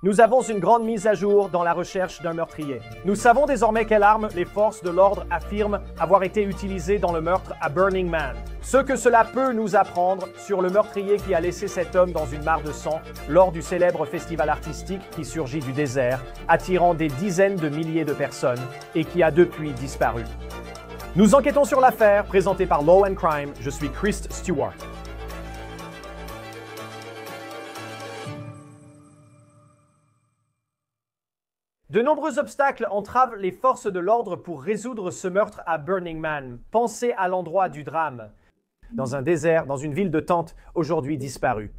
Nous avons une grande mise à jour dans la recherche d'un meurtrier. Nous savons désormais quelle arme les forces de l'ordre affirment avoir été utilisée dans le meurtre à Burning Man. Ce que cela peut nous apprendre sur le meurtrier qui a laissé cet homme dans une mare de sang lors du célèbre festival artistique qui surgit du désert, attirant des dizaines de milliers de personnes et qui a depuis disparu. Nous enquêtons sur l'affaire, présentée par Law & Crime. Je suis Chris Stewart. De nombreux obstacles entravent les forces de l'ordre pour résoudre ce meurtre à Burning Man. Pensez à l'endroit du drame. Dans un désert, dans une ville de tentes, aujourd'hui disparue.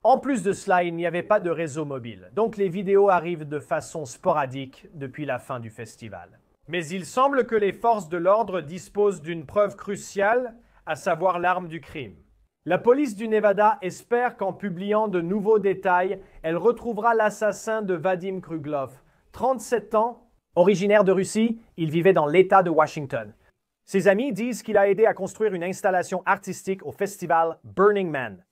En plus de cela, il n'y avait pas de réseau mobile. Donc les vidéos arrivent de façon sporadique depuis la fin du festival. Mais il semble que les forces de l'ordre disposent d'une preuve cruciale, à savoir l'arme du crime. La police du Nevada espère qu'en publiant de nouveaux détails, elle retrouvera l'assassin de Vadim Kruglov. 37 ans, originaire de Russie, il vivait dans l'État de Washington. Ses amis disent qu'il a aidé à construire une installation artistique au festival Burning Man.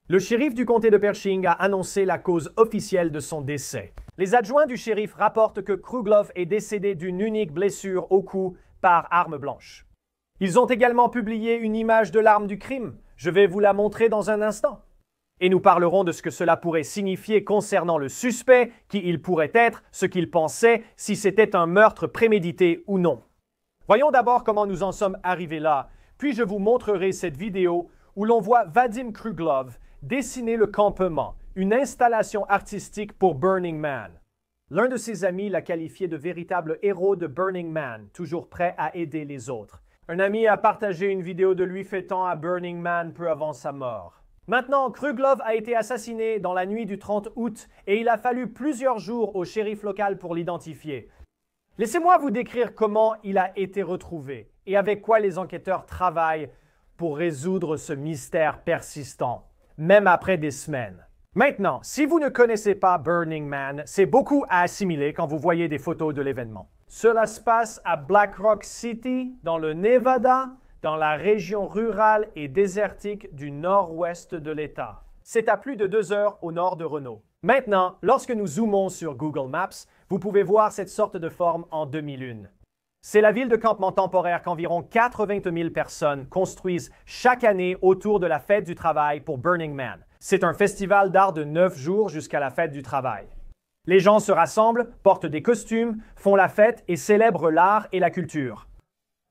Le shérif du comté de Pershing a annoncé la cause officielle de son décès. Les adjoints du shérif rapportent que Kruglov est décédé d'une unique blessure au cou par arme blanche. Ils ont également publié une image de l'arme du crime. Je vais vous la montrer dans un instant. Et nous parlerons de ce que cela pourrait signifier concernant le suspect, qui il pourrait être, ce qu'il pensait, si c'était un meurtre prémédité ou non. Voyons d'abord comment nous en sommes arrivés là, puis je vous montrerai cette vidéo où l'on voit Vadim Kruglov dessiner le campement, une installation artistique pour Burning Man. L'un de ses amis l'a qualifié de véritable héros de Burning Man, toujours prêt à aider les autres. Un ami a partagé une vidéo de lui fêtant à Burning Man peu avant sa mort. Maintenant, Kruglov a été assassiné dans la nuit du 30 août et il a fallu plusieurs jours au shérif local pour l'identifier. Laissez-moi vous décrire comment il a été retrouvé et avec quoi les enquêteurs travaillent pour résoudre ce mystère persistant, même après des semaines. Maintenant, si vous ne connaissez pas Burning Man, c'est beaucoup à assimiler quand vous voyez des photos de l'événement. Cela se passe à Black Rock City, dans le Nevada, dans la région rurale et désertique du nord-ouest de l'État. C'est à plus de 2 heures au nord de Reno. Maintenant, lorsque nous zoomons sur Google Maps, vous pouvez voir cette sorte de forme en demi-lune. C'est la ville de campement temporaire qu'environ 80 000 personnes construisent chaque année autour de la fête du travail pour Burning Man. C'est un festival d'art de 9 jours jusqu'à la fête du travail. Les gens se rassemblent, portent des costumes, font la fête et célèbrent l'art et la culture.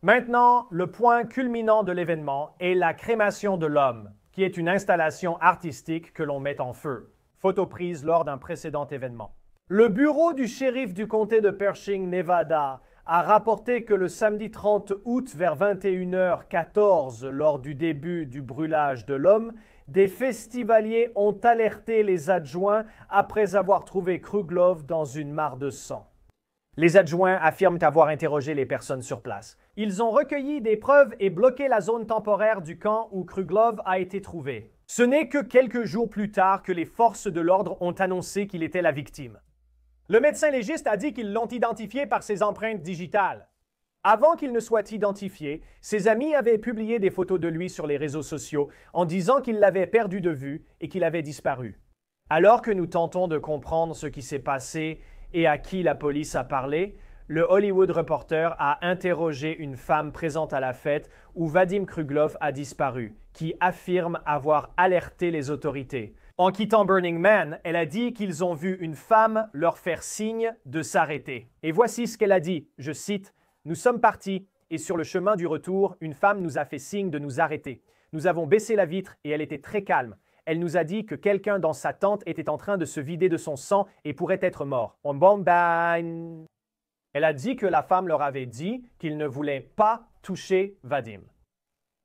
Maintenant, le point culminant de l'événement est la crémation de l'homme, qui est une installation artistique que l'on met en feu, photo prise lors d'un précédent événement. Le bureau du shérif du comté de Pershing, Nevada, a rapporté que le samedi 30 août vers 21h14, lors du début du brûlage de l'homme, des festivaliers ont alerté les adjoints après avoir trouvé Kruglov dans une mare de sang. Les adjoints affirment avoir interrogé les personnes sur place. Ils ont recueilli des preuves et bloqué la zone temporaire du camp où Kruglov a été trouvé. Ce n'est que quelques jours plus tard que les forces de l'ordre ont annoncé qu'il était la victime. Le médecin légiste a dit qu'ils l'ont identifié par ses empreintes digitales. Avant qu'il ne soit identifié, ses amis avaient publié des photos de lui sur les réseaux sociaux en disant qu'il l'avait perdu de vue et qu'il avait disparu. Alors que nous tentons de comprendre ce qui s'est passé et à qui la police a parlé, le Hollywood Reporter a interrogé une femme présente à la fête où Vadim Kruglov a disparu, qui affirme avoir alerté les autorités. En quittant Burning Man, elle a dit qu'ils ont vu une femme leur faire signe de s'arrêter. Et voici ce qu'elle a dit, je cite, « Nous sommes partis et sur le chemin du retour, une femme nous a fait signe de nous arrêter. Nous avons baissé la vitre et elle était très calme. Elle nous a dit que quelqu'un dans sa tente était en train de se vider de son sang et pourrait être mort. On bombe. Elle a dit que la femme leur avait dit qu'il ne voulait pas toucher Vadim.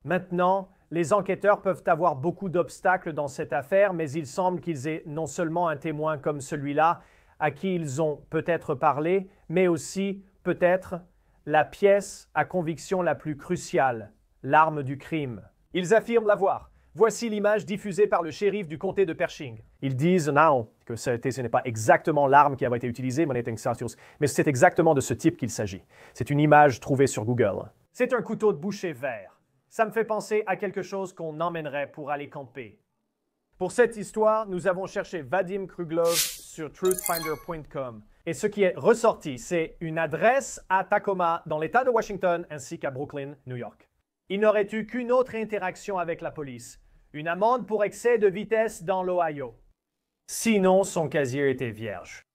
Maintenant, les enquêteurs peuvent avoir beaucoup d'obstacles dans cette affaire, mais il semble qu'ils aient non seulement un témoin comme celui-là, à qui ils ont peut-être parlé, mais aussi, peut-être, la pièce à conviction la plus cruciale, l'arme du crime. Ils affirment l'avoir. Voici l'image diffusée par le shérif du comté de Pershing. Ils disent non, que ce n'est pas exactement l'arme qui avait été utilisée, mais c'est exactement de ce type qu'il s'agit. C'est une image trouvée sur Google. C'est un couteau de boucher vert. Ça me fait penser à quelque chose qu'on emmènerait pour aller camper. Pour cette histoire, nous avons cherché Vadim Kruglov sur truthfinder.com. Et ce qui est ressorti, c'est une adresse à Tacoma dans l'État de Washington ainsi qu'à Brooklyn, New York. Il n'aurait eu qu'une autre interaction avec la police, une amende pour excès de vitesse dans l'Ohio. Sinon, son casier était vierge.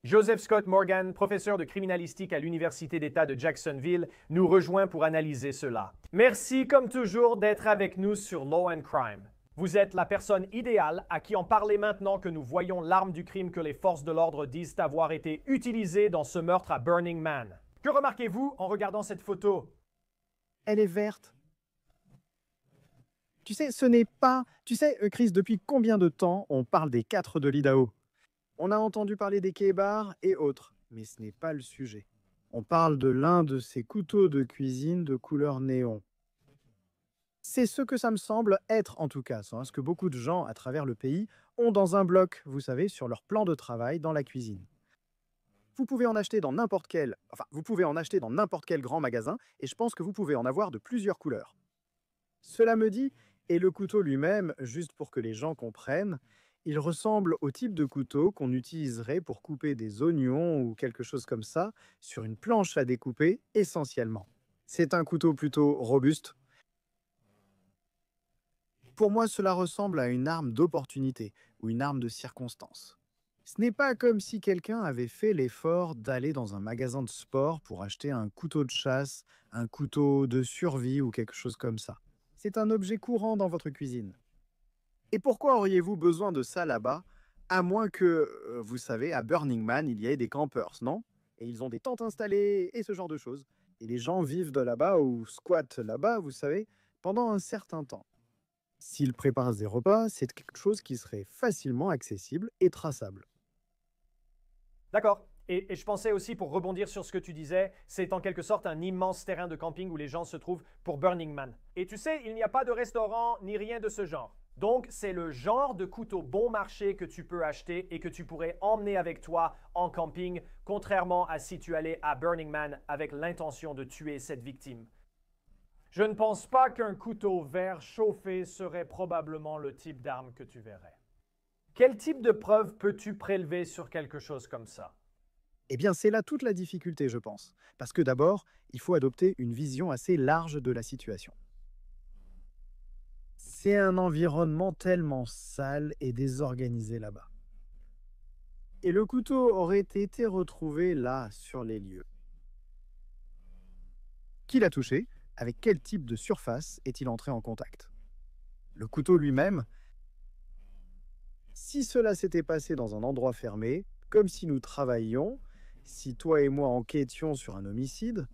Joseph Scott Morgan, professeur de criminalistique à l'Université d'État de Jacksonville, nous rejoint pour analyser cela. Merci comme toujours d'être avec nous sur Law and Crime. Vous êtes la personne idéale à qui en parler maintenant que nous voyons l'arme du crime que les forces de l'ordre disent avoir été utilisée dans ce meurtre à Burning Man. Que remarquez-vous en regardant cette photo? Elle est verte. Tu sais, Chris, depuis combien de temps on parle des 4 de l'Idaho? On a entendu parler des K-bars et autres, mais ce n'est pas le sujet. On parle de l'un de ces couteaux de cuisine de couleur néon. C'est ce que ça me semble être en tout cas, ce que beaucoup de gens à travers le pays ont dans un bloc, vous savez, sur leur plan de travail dans la cuisine. Vous pouvez en acheter dans n'importe quel grand magasin et je pense que vous pouvez en avoir de plusieurs couleurs. Cela me dit, et le couteau lui-même, juste pour que les gens comprennent, il ressemble au type de couteau qu'on utiliserait pour couper des oignons ou quelque chose comme ça sur une planche à découper essentiellement. C'est un couteau plutôt robuste. Pour moi, cela ressemble à une arme d'opportunité ou une arme de circonstance. Ce n'est pas comme si quelqu'un avait fait l'effort d'aller dans un magasin de sport pour acheter un couteau de chasse, un couteau de survie ou quelque chose comme ça. C'est un objet courant dans votre cuisine. Et pourquoi auriez-vous besoin de ça là-bas, à moins que, vous savez, à Burning Man, il y ait des campers, non? Et ils ont des tentes installées et ce genre de choses. Et les gens vivent de là-bas ou squattent là-bas, vous savez, pendant un certain temps. S'ils préparent des repas, c'est quelque chose qui serait facilement accessible et traçable. D'accord. Et je pensais aussi, pour rebondir sur ce que tu disais, c'est en quelque sorte un immense terrain de camping où les gens se trouvent pour Burning Man. Et tu sais, il n'y a pas de restaurant ni rien de ce genre. Donc, c'est le genre de couteau bon marché que tu peux acheter et que tu pourrais emmener avec toi en camping, contrairement à si tu allais à Burning Man avec l'intention de tuer cette victime. Je ne pense pas qu'un couteau vert chauffé serait probablement le type d'arme que tu verrais. Quel type de preuve peux-tu prélever sur quelque chose comme ça? Eh bien, c'est là toute la difficulté, je pense. Parce que d'abord, il faut adopter une vision assez large de la situation. C'est un environnement tellement sale et désorganisé là-bas. Et le couteau aurait été retrouvé là, sur les lieux. Qui l'a touché? Avec quel type de surface est-il entré en contact? Le couteau lui-même, si cela s'était passé dans un endroit fermé, comme si nous travaillions, si toi et moi enquêtions sur un homicide,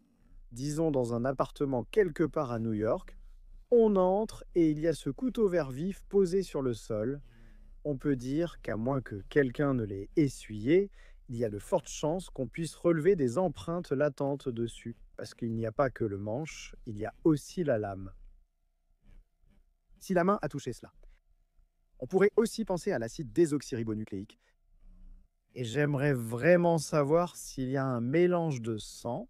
disons dans un appartement quelque part à New York, on entre et il y a ce couteau vert vif posé sur le sol. On peut dire qu'à moins que quelqu'un ne l'ait essuyé, il y a de fortes chances qu'on puisse relever des empreintes latentes dessus. Parce qu'il n'y a pas que le manche, il y a aussi la lame. Si la main a touché cela. On pourrait aussi penser à l'acide désoxyribonucléique. Et j'aimerais vraiment savoir s'il y a un mélange de sang.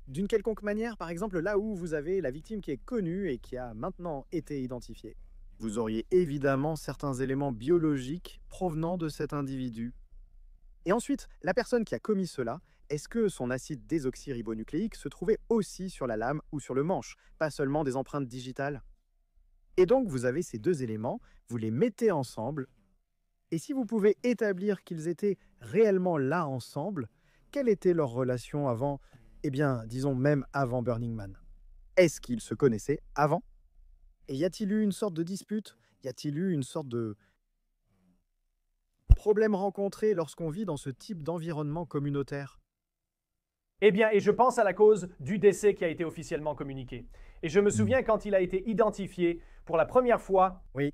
D'une quelconque manière, par exemple là où vous avez la victime qui est connue et qui a maintenant été identifiée. Vous auriez évidemment certains éléments biologiques provenant de cet individu. Et ensuite, la personne qui a commis cela, est-ce que son acide désoxyribonucléique se trouvait aussi sur la lame ou sur le manche, pas seulement des empreintes digitales? Et donc, vous avez ces deux éléments, vous les mettez ensemble, et si vous pouvez établir qu'ils étaient réellement là ensemble, quelle était leur relation avant, disons même avant Burning Man? Est-ce qu'ils se connaissaient avant? Et y a-t-il eu une sorte de dispute? Y a-t-il eu une sorte de problème rencontré lorsqu'on vit dans ce type d'environnement communautaire? Eh bien, et je pense à la cause du décès qui a été officiellement communiqué. Et je me souviens quand il a été identifié pour la première fois, Oui.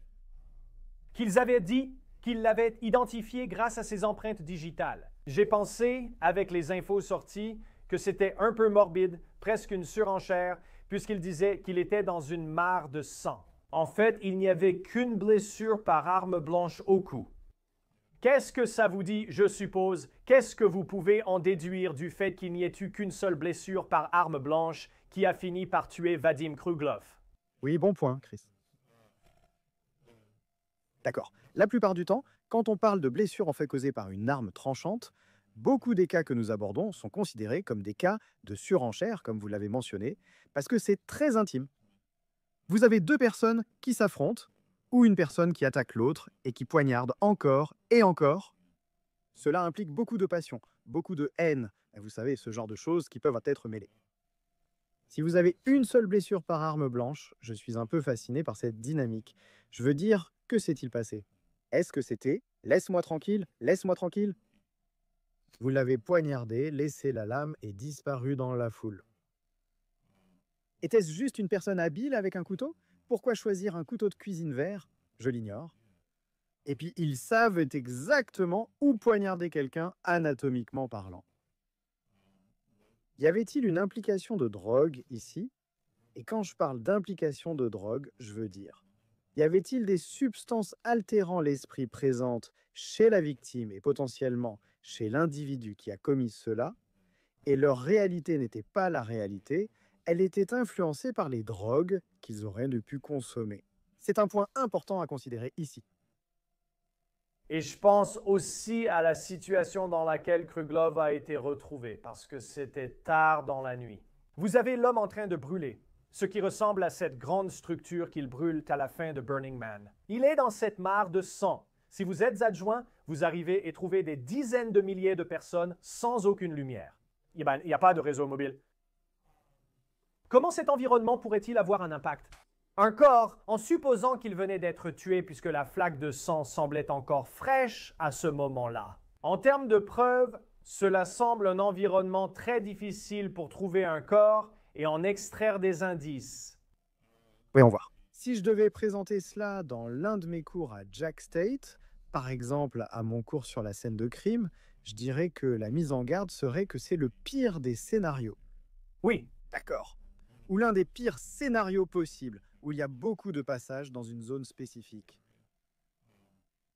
qu'ils avaient dit qu'ils l'avaient identifié grâce à ses empreintes digitales. J'ai pensé, avec les infos sorties, que c'était un peu morbide, presque une surenchère, puisqu'il disait qu'il était dans une mare de sang. En fait, il n'y avait qu'une blessure par arme blanche au cou. Qu'est-ce que ça vous dit, je suppose? Qu'est-ce que vous pouvez en déduire du fait qu'il n'y ait eu qu'une seule blessure par arme blanche qui a fini par tuer Vadim Kruglov? Oui, bon point, Chris. D'accord. La plupart du temps, quand on parle de blessures en fait causées par une arme tranchante, beaucoup des cas que nous abordons sont considérés comme des cas de surenchère, comme vous l'avez mentionné, parce que c'est très intime. Vous avez deux personnes qui s'affrontent, ou une personne qui attaque l'autre et qui poignarde encore et encore. Cela implique beaucoup de passion, beaucoup de haine, et vous savez, ce genre de choses qui peuvent être mêlées. Si vous avez une seule blessure par arme blanche, je suis un peu fasciné par cette dynamique. Je veux dire, que s'est-il passé? Est-ce que c'était laisse-moi tranquille? Vous l'avez poignardé, laissé la lame et disparu dans la foule. Était-ce juste une personne habile avec un couteau? Pourquoi choisir un couteau de cuisine vert? Je l'ignore. Et puis, ils savent exactement où poignarder quelqu'un anatomiquement parlant. Y avait-il une implication de drogue ici? Et quand je parle d'implication de drogue, je veux dire, y avait-il des substances altérant l'esprit présentes chez la victime et potentiellement chez l'individu qui a commis cela, et leur réalité n'était pas la réalité, elle était influencée par les drogues qu'ils auraient pu consommer. C'est un point important à considérer ici. Et je pense aussi à la situation dans laquelle Kruglov a été retrouvé, parce que c'était tard dans la nuit. Vous avez l'homme en train de brûler, ce qui ressemble à cette grande structure qu'il brûle à la fin de Burning Man. Il est dans cette mare de sang. Si vous êtes adjoint, vous arrivez et trouvez des dizaines de milliers de personnes sans aucune lumière. Il n'y a pas de réseau mobile. Comment cet environnement pourrait-il avoir un impact? Un corps, en supposant qu'il venait d'être tué puisque la flaque de sang semblait encore fraîche à ce moment-là. En termes de preuves, cela semble un environnement très difficile pour trouver un corps et en extraire des indices. Voyons voir. Si je devais présenter cela dans l'un de mes cours à Jack State, par exemple à mon cours sur la scène de crime, je dirais que la mise en garde serait que c'est le pire des scénarios. Oui, D'accord. Ou l'un des pires scénarios possibles, où il y a beaucoup de passages dans une zone spécifique.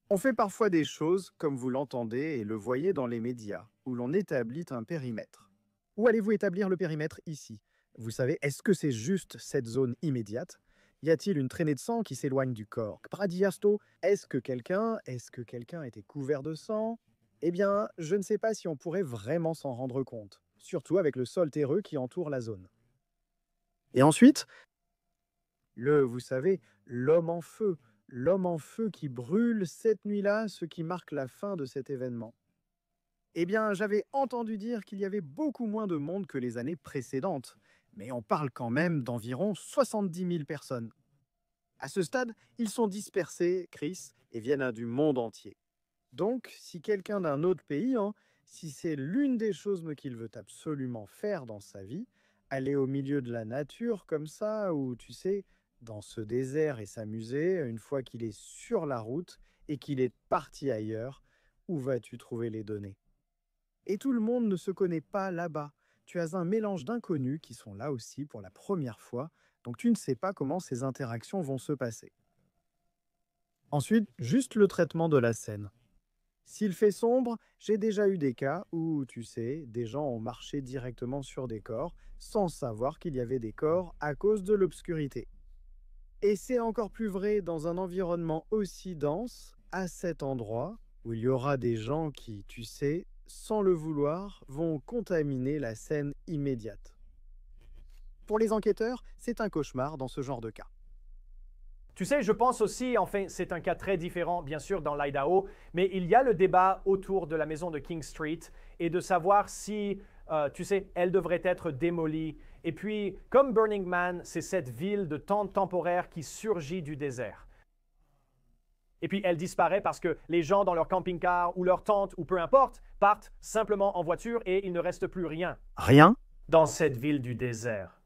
On fait parfois des choses, comme vous l'entendez et le voyez dans les médias, où l'on établit un périmètre. Où allez-vous établir le périmètre ici? Vous savez, est-ce que c'est juste cette zone immédiate? Y a-t-il une traînée de sang qui s'éloigne du corps? Pradiasto, est-ce que quelqu'un était couvert de sang? Eh bien, je ne sais pas si on pourrait vraiment s'en rendre compte, surtout avec le sol terreux qui entoure la zone. Et ensuite, vous savez, l'homme en feu qui brûle cette nuit-là, ce qui marque la fin de cet événement. Eh bien, j'avais entendu dire qu'il y avait beaucoup moins de monde que les années précédentes, mais on parle quand même d'environ 70 000 personnes. À ce stade, ils sont dispersés, Chris, et viennent du monde entier. Donc, si quelqu'un d'un autre pays, si c'est l'une des choses qu'il veut absolument faire dans sa vie, aller au milieu de la nature comme ça, ou tu sais, dans ce désert et s'amuser, une fois qu'il est sur la route et qu'il est parti ailleurs, où vas-tu trouver les données? Et tout le monde ne se connaît pas là-bas. Tu as un mélange d'inconnus qui sont là aussi pour la première fois, donc tu ne sais pas comment ces interactions vont se passer. Ensuite, juste le traitement de la scène. S'il fait sombre, j'ai déjà eu des cas où, tu sais, des gens ont marché directement sur des corps sans savoir qu'il y avait des corps à cause de l'obscurité. Et c'est encore plus vrai dans un environnement aussi dense, à cet endroit, où il y aura des gens qui, tu sais, sans le vouloir, vont contaminer la scène immédiate. Pour les enquêteurs, c'est un cauchemar dans ce genre de cas. tu sais, je pense aussi, enfin, c'est un cas très différent, bien sûr, dans l'Idaho, mais il y a le débat autour de la maison de King Street et de savoir si, tu sais, elle devrait être démolie. Et puis, comme Burning Man, c'est cette ville de tente temporaire qui surgit du désert. Et puis, elle disparaît parce que les gens dans leur camping-car ou leur tente ou peu importe partent simplement en voiture et il ne reste plus rien Rien? dans cette ville du désert.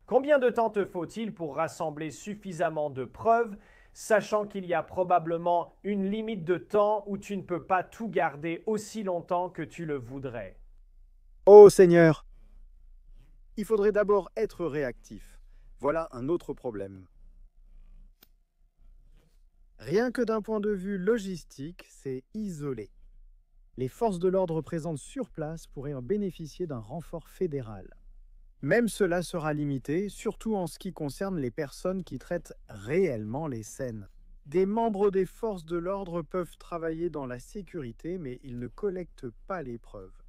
Combien de temps te faut-il pour rassembler suffisamment de preuves, sachant qu'il y a probablement une limite de temps où tu ne peux pas tout garder aussi longtemps que tu le voudrais? Oh Seigneur! Il faudrait d'abord être réactif. Voilà un autre problème. Rien que d'un point de vue logistique, c'est isolé. Les forces de l'ordre présentes sur place pourraient en bénéficier d'un renfort fédéral. Même cela sera limité, surtout en ce qui concerne les personnes qui traitent réellement les scènes. Des membres des forces de l'ordre peuvent travailler dans la sécurité, mais ils ne collectent pas les preuves.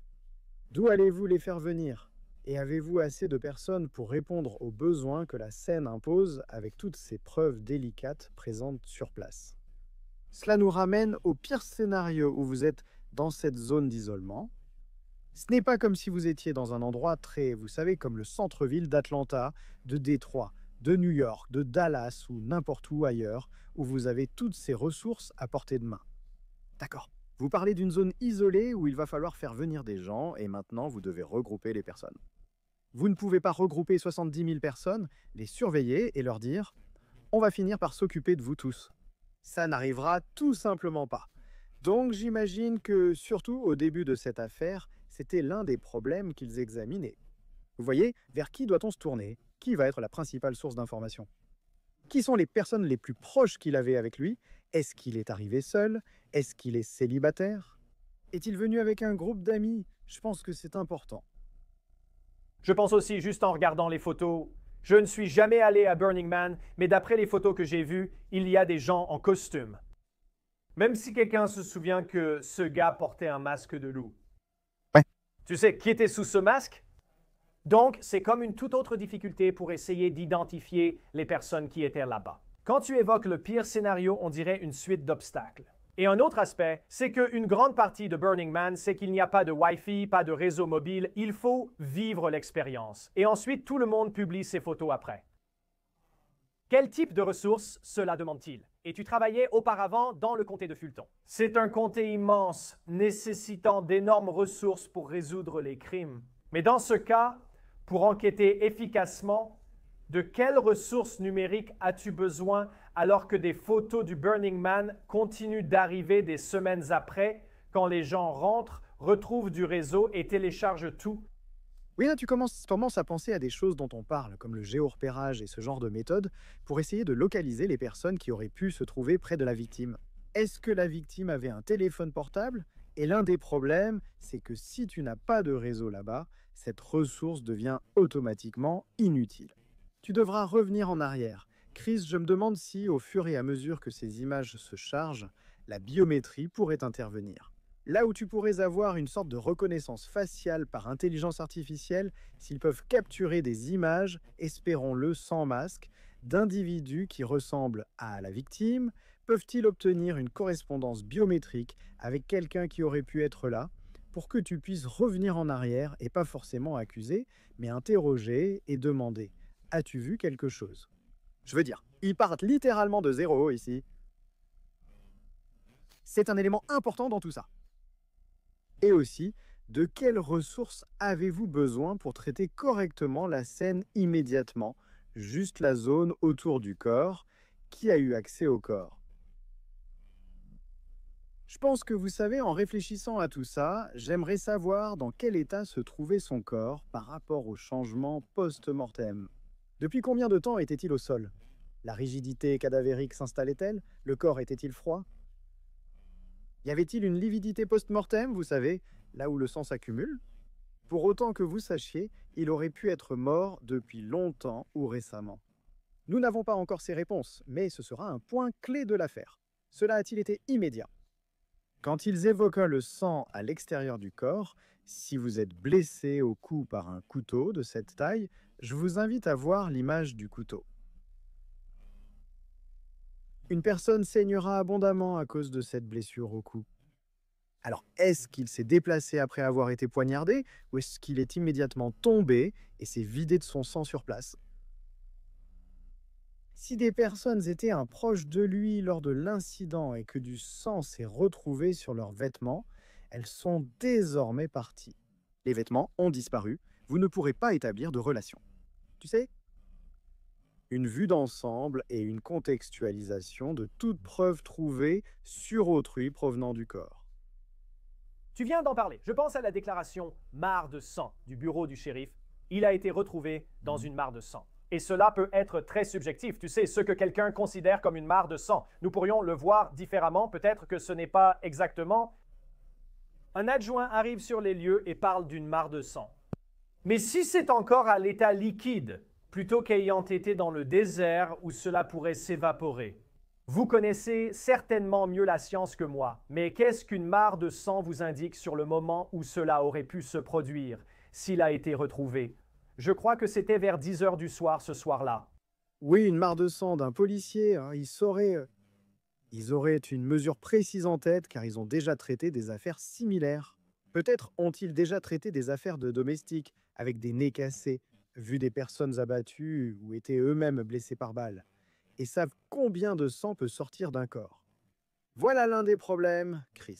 D'où allez-vous les faire venir? Et avez-vous assez de personnes pour répondre aux besoins que la scène impose avec toutes ces preuves délicates présentes sur place? Cela nous ramène au pire scénario où vous êtes dans cette zone d'isolement. Ce n'est pas comme si vous étiez dans un endroit très, vous savez, comme le centre-ville d'Atlanta, de Détroit, de New York, de Dallas ou n'importe où ailleurs, où vous avez toutes ces ressources à portée de main. D'accord. Vous parlez d'une zone isolée où il va falloir faire venir des gens et maintenant vous devez regrouper les personnes. Vous ne pouvez pas regrouper 70 000 personnes, les surveiller et leur dire « on va finir par s'occuper de vous tous ». Ça n'arrivera tout simplement pas. Donc j'imagine que, surtout au début de cette affaire, c'était l'un des problèmes qu'ils examinaient. Vous voyez, vers qui doit-on se tourner? Qui va être la principale source d'information? Qui sont les personnes les plus proches qu'il avait avec lui? Est-ce qu'il est arrivé seul? Est-ce qu'il est célibataire? Est-il venu avec un groupe d'amis? Je pense que c'est important. Je pense aussi, juste en regardant les photos, je ne suis jamais allé à Burning Man, mais d'après les photos que j'ai vues, il y a des gens en costume. Même si quelqu'un se souvient que ce gars portait un masque de loup. Ouais. Tu sais qui était sous ce masque? Donc, c'est comme une toute autre difficulté pour essayer d'identifier les personnes qui étaient là-bas. Quand tu évoques le pire scénario, on dirait une suite d'obstacles. Et un autre aspect, c'est qu'une grande partie de Burning Man, c'est qu'il n'y a pas de Wi-Fi, pas de réseau mobile. Il faut vivre l'expérience. Et ensuite, tout le monde publie ses photos après. Quel type de ressources cela demande-t-il? Et tu travaillais auparavant dans le comté de Fulton. C'est un comté immense, nécessitant d'énormes ressources pour résoudre les crimes. Mais dans ce cas, pour enquêter efficacement, de quelles ressources numériques as-tu besoin alors que des photos du Burning Man continuent d'arriver des semaines après, quand les gens rentrent, retrouvent du réseau et téléchargent tout? Oui, là, tu commences à penser à des choses dont on parle, comme le géorepérage et ce genre de méthode, pour essayer de localiser les personnes qui auraient pu se trouver près de la victime. Est-ce que la victime avait un téléphone portable? Et l'un des problèmes, c'est que si tu n'as pas de réseau là-bas, cette ressource devient automatiquement inutile. Tu devras revenir en arrière. Chris, je me demande si, au fur et à mesure que ces images se chargent, la biométrie pourrait intervenir. Là où tu pourrais avoir une sorte de reconnaissance faciale par intelligence artificielle, s'ils peuvent capturer des images, espérons-le sans masque, d'individus qui ressemblent à la victime, peuvent-ils obtenir une correspondance biométrique avec quelqu'un qui aurait pu être là, pour que tu puisses revenir en arrière et pas forcément accuser, mais interroger et demander « As-tu vu quelque chose ?» Je veux dire, ils partent littéralement de zéro ici. C'est un élément important dans tout ça. Et aussi, de quelles ressources avez-vous besoin pour traiter correctement la scène immédiatement, juste la zone autour du corps? Qui a eu accès au corps? Je pense que vous savez, en réfléchissant à tout ça, j'aimerais savoir dans quel état se trouvait son corps par rapport au changement post-mortem. Depuis combien de temps était-il au sol? La rigidité cadavérique s'installait-elle? Le corps était-il froid? Y avait-il une lividité post-mortem, vous savez, là où le sang s'accumule? Pour autant que vous sachiez, il aurait pu être mort depuis longtemps ou récemment. Nous n'avons pas encore ces réponses, mais ce sera un point clé de l'affaire. Cela a-t-il été immédiat? Quand ils évoquent le sang à l'extérieur du corps, si vous êtes blessé au cou par un couteau de cette taille, je vous invite à voir l'image du couteau. Une personne saignera abondamment à cause de cette blessure au cou. Alors, est-ce qu'il s'est déplacé après avoir été poignardé ou est-ce qu'il est immédiatement tombé et s'est vidé de son sang sur place? Si des personnes étaient un proche de lui lors de l'incident et que du sang s'est retrouvé sur leurs vêtements, elles sont désormais parties. Les vêtements ont disparu, vous ne pourrez pas établir de relation. Tu sais, une vue d'ensemble et une contextualisation de toute preuve trouvée sur autrui provenant du corps. Tu viens d'en parler. Je pense à la déclaration « mare de sang » du bureau du shérif. Il a été retrouvé dans une mare de sang. Et cela peut être très subjectif. Tu sais, ce que quelqu'un considère comme une mare de sang. Nous pourrions le voir différemment. Peut-être que ce n'est pas exactement. Un adjoint arrive sur les lieux et parle d'une mare de sang. Mais si c'est encore à l'état liquide, plutôt qu'ayant été dans le désert où cela pourrait s'évaporer, Vous connaissez certainement mieux la science que moi, mais qu'est-ce qu'une mare de sang vous indique sur le moment où cela aurait pu se produire, s'il a été retrouvé? Je crois que c'était vers 10 heures du soir ce soir-là. Oui, une mare de sang d'un policier, hein, ils auraient une mesure précise en tête car ils ont déjà traité des affaires similaires. Peut-être ont-ils déjà traité des affaires de domestiques avec des nez cassés, vu des personnes abattues ou été eux-mêmes blessés par balle, et savent combien de sang peut sortir d'un corps. Voilà l'un des problèmes, Chris.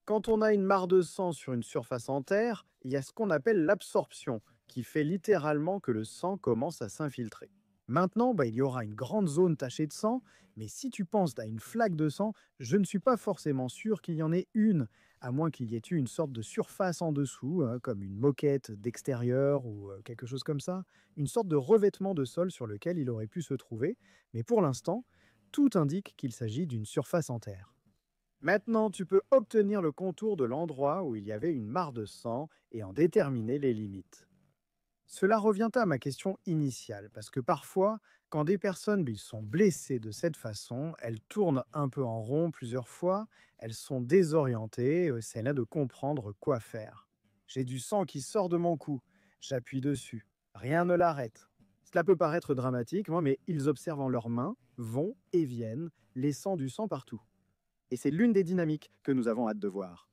Quand on a une mare de sang sur une surface en terre, il y a ce qu'on appelle l'absorption, qui fait littéralement que le sang commence à s'infiltrer. Maintenant, il y aura une grande zone tachée de sang, mais si tu penses à une flaque de sang, je ne suis pas forcément sûr qu'il y en ait une, à moins qu'il y ait eu une sorte de surface en dessous, hein, comme une moquette d'extérieur ou quelque chose comme ça, une sorte de revêtement de sol sur lequel il aurait pu se trouver, mais pour l'instant, tout indique qu'il s'agit d'une surface en terre. Maintenant, tu peux obtenir le contour de l'endroit où il y avait une mare de sang et en déterminer les limites. Cela revient à ma question initiale, parce que parfois, quand des personnes sont blessées de cette façon, elles tournent un peu en rond plusieurs fois, elles sont désorientées, c'est là de comprendre quoi faire. J'ai du sang qui sort de mon cou, j'appuie dessus, rien ne l'arrête. Cela peut paraître dramatique, mais ils observent en leurs mains, vont et viennent, laissant du sang partout. Et c'est l'une des dynamiques que nous avons hâte de voir.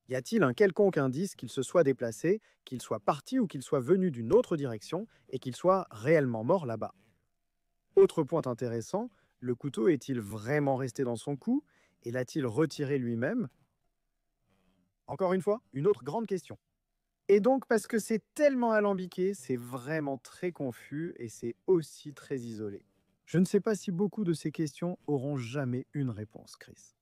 Y a-t-il un quelconque indice qu'il se soit déplacé, qu'il soit parti ou qu'il soit venu d'une autre direction et qu'il soit réellement mort là-bas? Autre point intéressant, le couteau est-il vraiment resté dans son cou et l'a-t-il retiré lui-même? Encore une fois, une autre grande question. Et donc, parce que c'est tellement alambiqué, c'est vraiment très confus et c'est aussi très isolé. Je ne sais pas si beaucoup de ces questions auront jamais une réponse, Chris.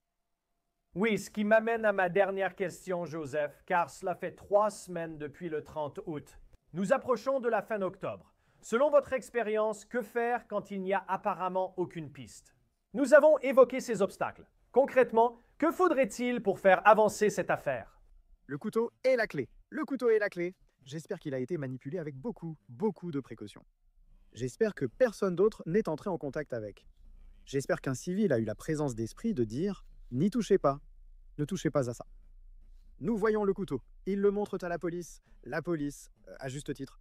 Oui, ce qui m'amène à ma dernière question, Joseph, car cela fait 3 semaines depuis le 30 août. Nous approchons de la fin d'octobre. Selon votre expérience, que faire quand il n'y a apparemment aucune piste? Nous avons évoqué ces obstacles. Concrètement, que faudrait-il pour faire avancer cette affaire? Le couteau est la clé. Le couteau est la clé. J'espère qu'il a été manipulé avec beaucoup de précautions. J'espère que personne d'autre n'est entré en contact avec. J'espère qu'un civil a eu la présence d'esprit de dire « N'y touchez pas, ne touchez pas à ça ». Nous voyons le couteau. Ils le montrent à la police. La police, à juste titre,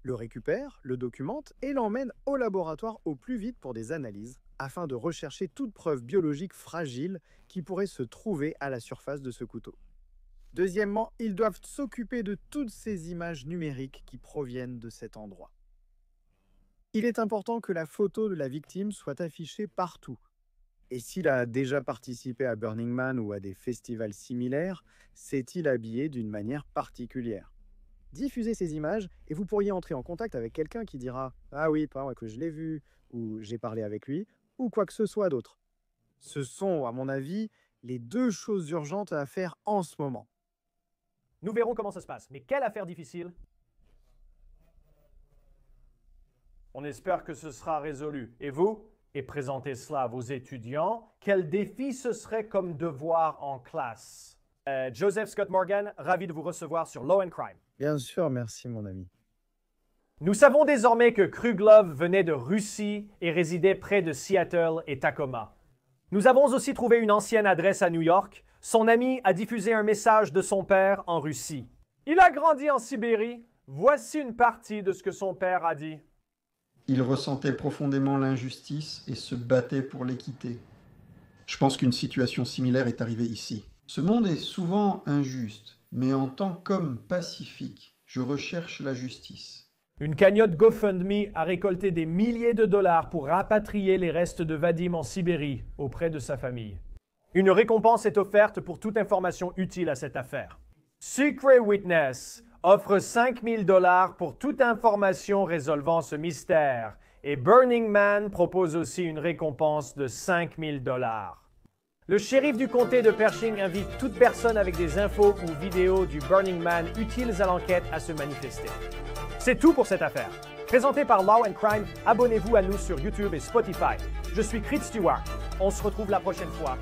le récupère, le documente et l'emmène au laboratoire au plus vite pour des analyses afin de rechercher toute preuve biologique fragile qui pourrait se trouver à la surface de ce couteau. Deuxièmement, ils doivent s'occuper de toutes ces images numériques qui proviennent de cet endroit. Il est important que la photo de la victime soit affichée partout. Et s'il a déjà participé à Burning Man ou à des festivals similaires, s'est-il habillé d'une manière particulière? Diffusez ces images et vous pourriez entrer en contact avec quelqu'un qui dira « Ah oui, pas moi que je l'ai vu » ou « J'ai parlé avec lui » ou quoi que ce soit d'autre. Ce sont, à mon avis, les 2 choses urgentes à faire en ce moment. Nous verrons comment ça se passe. Mais quelle affaire difficile? On espère que ce sera résolu. Et vous? Et présentez cela à vos étudiants. Quel défi ce serait comme devoir en classe? Joseph Scott Morgan, ravi de vous recevoir sur Law and Crime. Bien sûr, merci mon ami. Nous savons désormais que Kruglov venait de Russie et résidait près de Seattle et Tacoma. Nous avons aussi trouvé une ancienne adresse à New York. Son ami a diffusé un message de son père en Russie. Il a grandi en Sibérie. Voici une partie de ce que son père a dit. Il ressentait profondément l'injustice et se battait pour l'équité. Je pense qu'une situation similaire est arrivée ici. Ce monde est souvent injuste, mais en tant qu'homme pacifique, je recherche la justice. Une cagnotte GoFundMe a récolté des milliers de dollars pour rapatrier les restes de Vadim en Sibérie auprès de sa famille. Une récompense est offerte pour toute information utile à cette affaire. Secret Witness offre 5 000 $ pour toute information résolvant ce mystère et Burning Man propose aussi une récompense de 5 000 $. Le shérif du comté de Pershing invite toute personne avec des infos ou vidéos du Burning Man utiles à l'enquête à se manifester. C'est tout pour cette affaire. Présenté par Law and Crime, abonnez-vous à nous sur YouTube et Spotify. Je suis Chris Stewart. On se retrouve la prochaine fois.